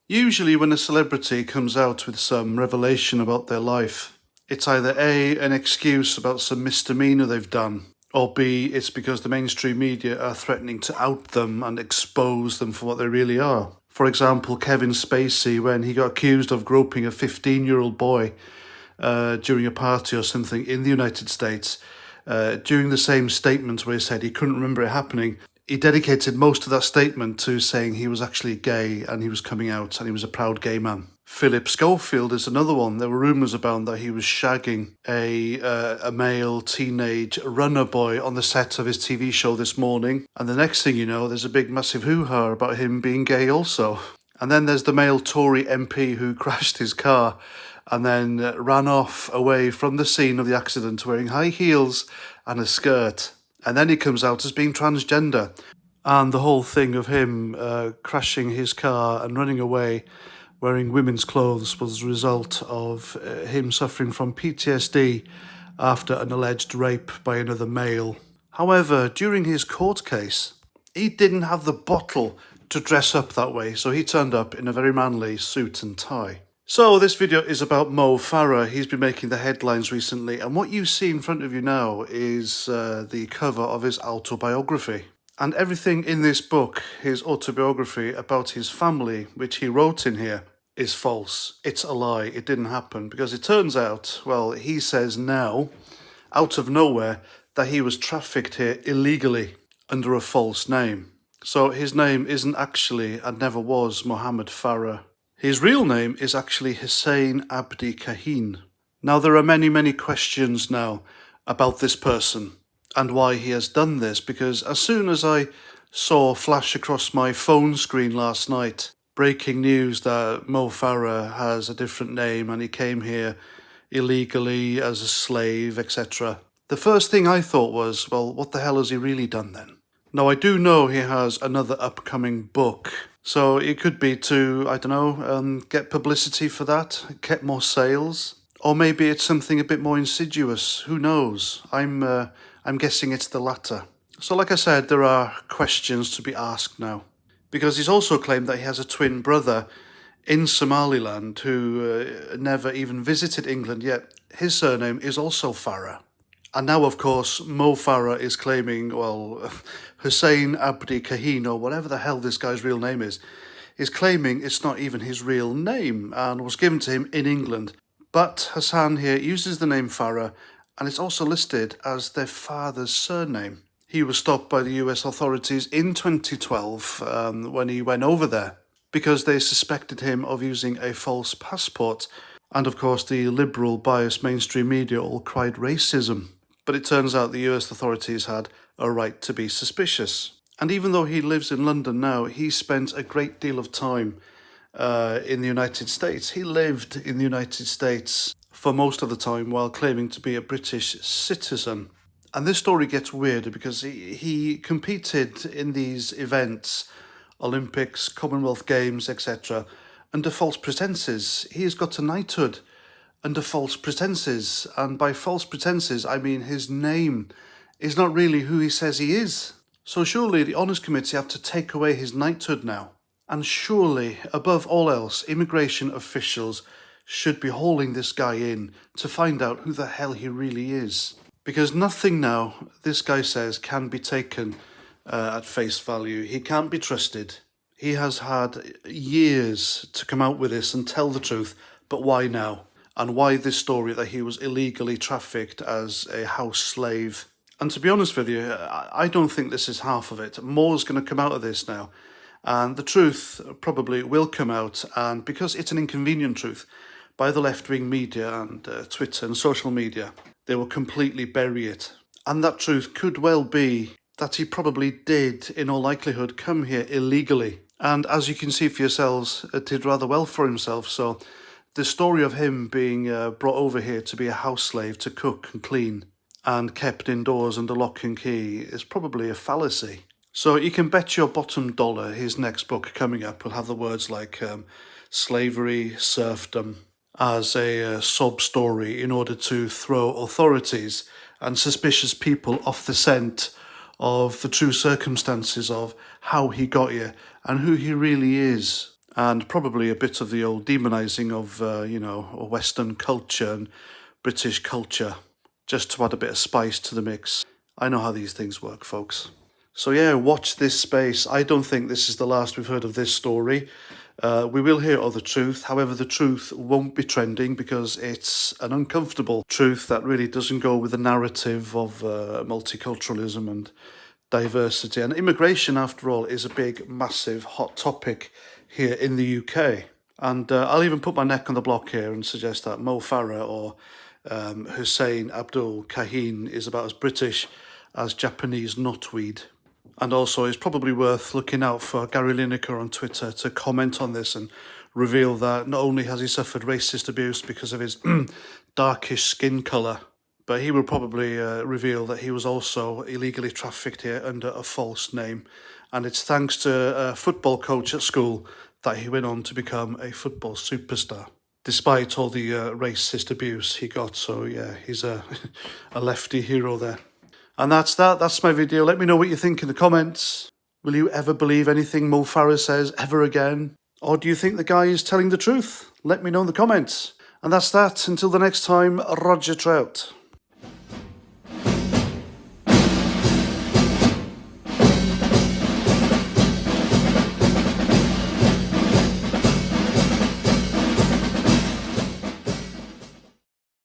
Usually when a celebrity comes out with some revelation about their life, it's either A, an excuse about some misdemeanor they've done, or B, it's because the mainstream media are threatening to out them and expose them for what they really are. For example, Kevin Spacey, when he got accused of groping a 15-year-old boy during a party or something in the United States, during the same statement where he said he couldn't remember it happening, he dedicated most of that statement to saying he was actually gay and he was coming out and he was a proud gay man. Philip Schofield is another one. There were rumours about that he was shagging a male teenage runner boy on the set of his TV show This Morning. And the next thing you know, there's a big massive hoo-ha about him being gay also. And then there's the male Tory MP who crashed his car and then ran off away from the scene of the accident wearing high heels and a skirt. And then he comes out as being transgender. And the whole thing of him crashing his car and running away wearing women's clothes was the result of him suffering from PTSD after an alleged rape by another male. However, during his court case, he didn't have the bottle to dress up that way, so he turned up in a very manly suit and tie. So this video is about Mo Farah. He's been making the headlines recently, and what you see in front of you now is the cover of his autobiography. And everything in this book, his autobiography about his family, which he wrote in here, is false. It's a lie. It didn't happen, because it turns out, well, he says now, out of nowhere, that he was trafficked here illegally under a false name. So his name isn't actually and never was Mohammed Farah. His real name is actually Hussein Abdi Kahin. Now, there are many questions now about this person and why he has done this, because as soon as I saw flash across my phone screen last night, breaking news that Mo Farah has a different name and he came here illegally as a slave, etc., the first thing I thought was, well, what the hell has he really done then? Now, I do know he has another upcoming book, so it could be to, I don't know, get publicity for that, get more sales. Or maybe it's something a bit more insidious, who knows? I'm guessing it's the latter. So like I said, there are questions to be asked now. Because he's also claimed that he has a twin brother in Somaliland who never even visited England, yet his surname is also Farah. And now, of course, Mo Farah is claiming, well, Hussein Abdi Kahin, or whatever the hell this guy's real name is claiming it's not even his real name and was given to him in England. But Hassan here uses the name Farah, and it's also listed as their father's surname. He was stopped by the US authorities in 2012 when he went over there because they suspected him of using a false passport. And of course, the liberal, biased mainstream media all cried racism. But it turns out the US authorities had a right to be suspicious. And even though he lives in London now, he spent a great deal of time in the United States. He lived in the United States for most of the time while claiming to be a British citizen. And this story gets weirder because he competed in these events, Olympics, Commonwealth Games, etc., under false pretenses. He has got a knighthood under false pretenses, and by false pretenses I mean his name is not really who he says he is. So surely the Honours Committee have to take away his knighthood now. And surely, above all else, immigration officials should be hauling this guy in to find out who the hell he really is. Because nothing now, this guy says, can be taken at face value. He can't be trusted. He has had years to come out with this and tell the truth, but why now? And why this story that he was illegally trafficked as a house slave? And to be honest with you, I don't think this is half of it. More's going to come out of this now. And the truth probably will come out. And because it's an inconvenient truth, by the left-wing media and Twitter and social media, they will completely bury it. And that truth could well be that he probably did, in all likelihood, come here illegally. And as you can see for yourselves, did rather well for himself. So the story of him being brought over here to be a house slave, to cook and clean, and kept indoors under lock and key is probably a fallacy. So you can bet your bottom dollar his next book coming up will have the words like slavery, serfdom, as a sub-story in order to throw authorities and suspicious people off the scent of the true circumstances of how he got here and who he really is. and probably a bit of the old demonising of, Western culture and British culture, just to add a bit of spice to the mix. I know how these things work, folks. So yeah, watch this space. I don't think this is the last we've heard of this story. We will hear other truth. However, the truth won't be trending because it's an uncomfortable truth that really doesn't go with the narrative of multiculturalism and diversity. And immigration, after all, is a big, massive, hot topic here in the UK. And I'll even put my neck on the block here and suggest that Mo Farah or Hussein Abdul Kahin is about as British as Japanese knotweed. And also, it's probably worth looking out for Gary Lineker on Twitter to comment on this and reveal that not only has he suffered racist abuse because of his darkish skin colour, but he will probably reveal that he was also illegally trafficked here under a false name. And it's thanks to a football coach at school that he went on to become a football superstar, despite all the racist abuse he got. So yeah, he's a lefty hero there. And that's that. That's my video. Let me know what you think in the comments. Will you ever believe anything Mo Farah says ever again? Or do you think the guy is telling the truth? Let me know in the comments. And that's that. Until the next time, Roger Trout.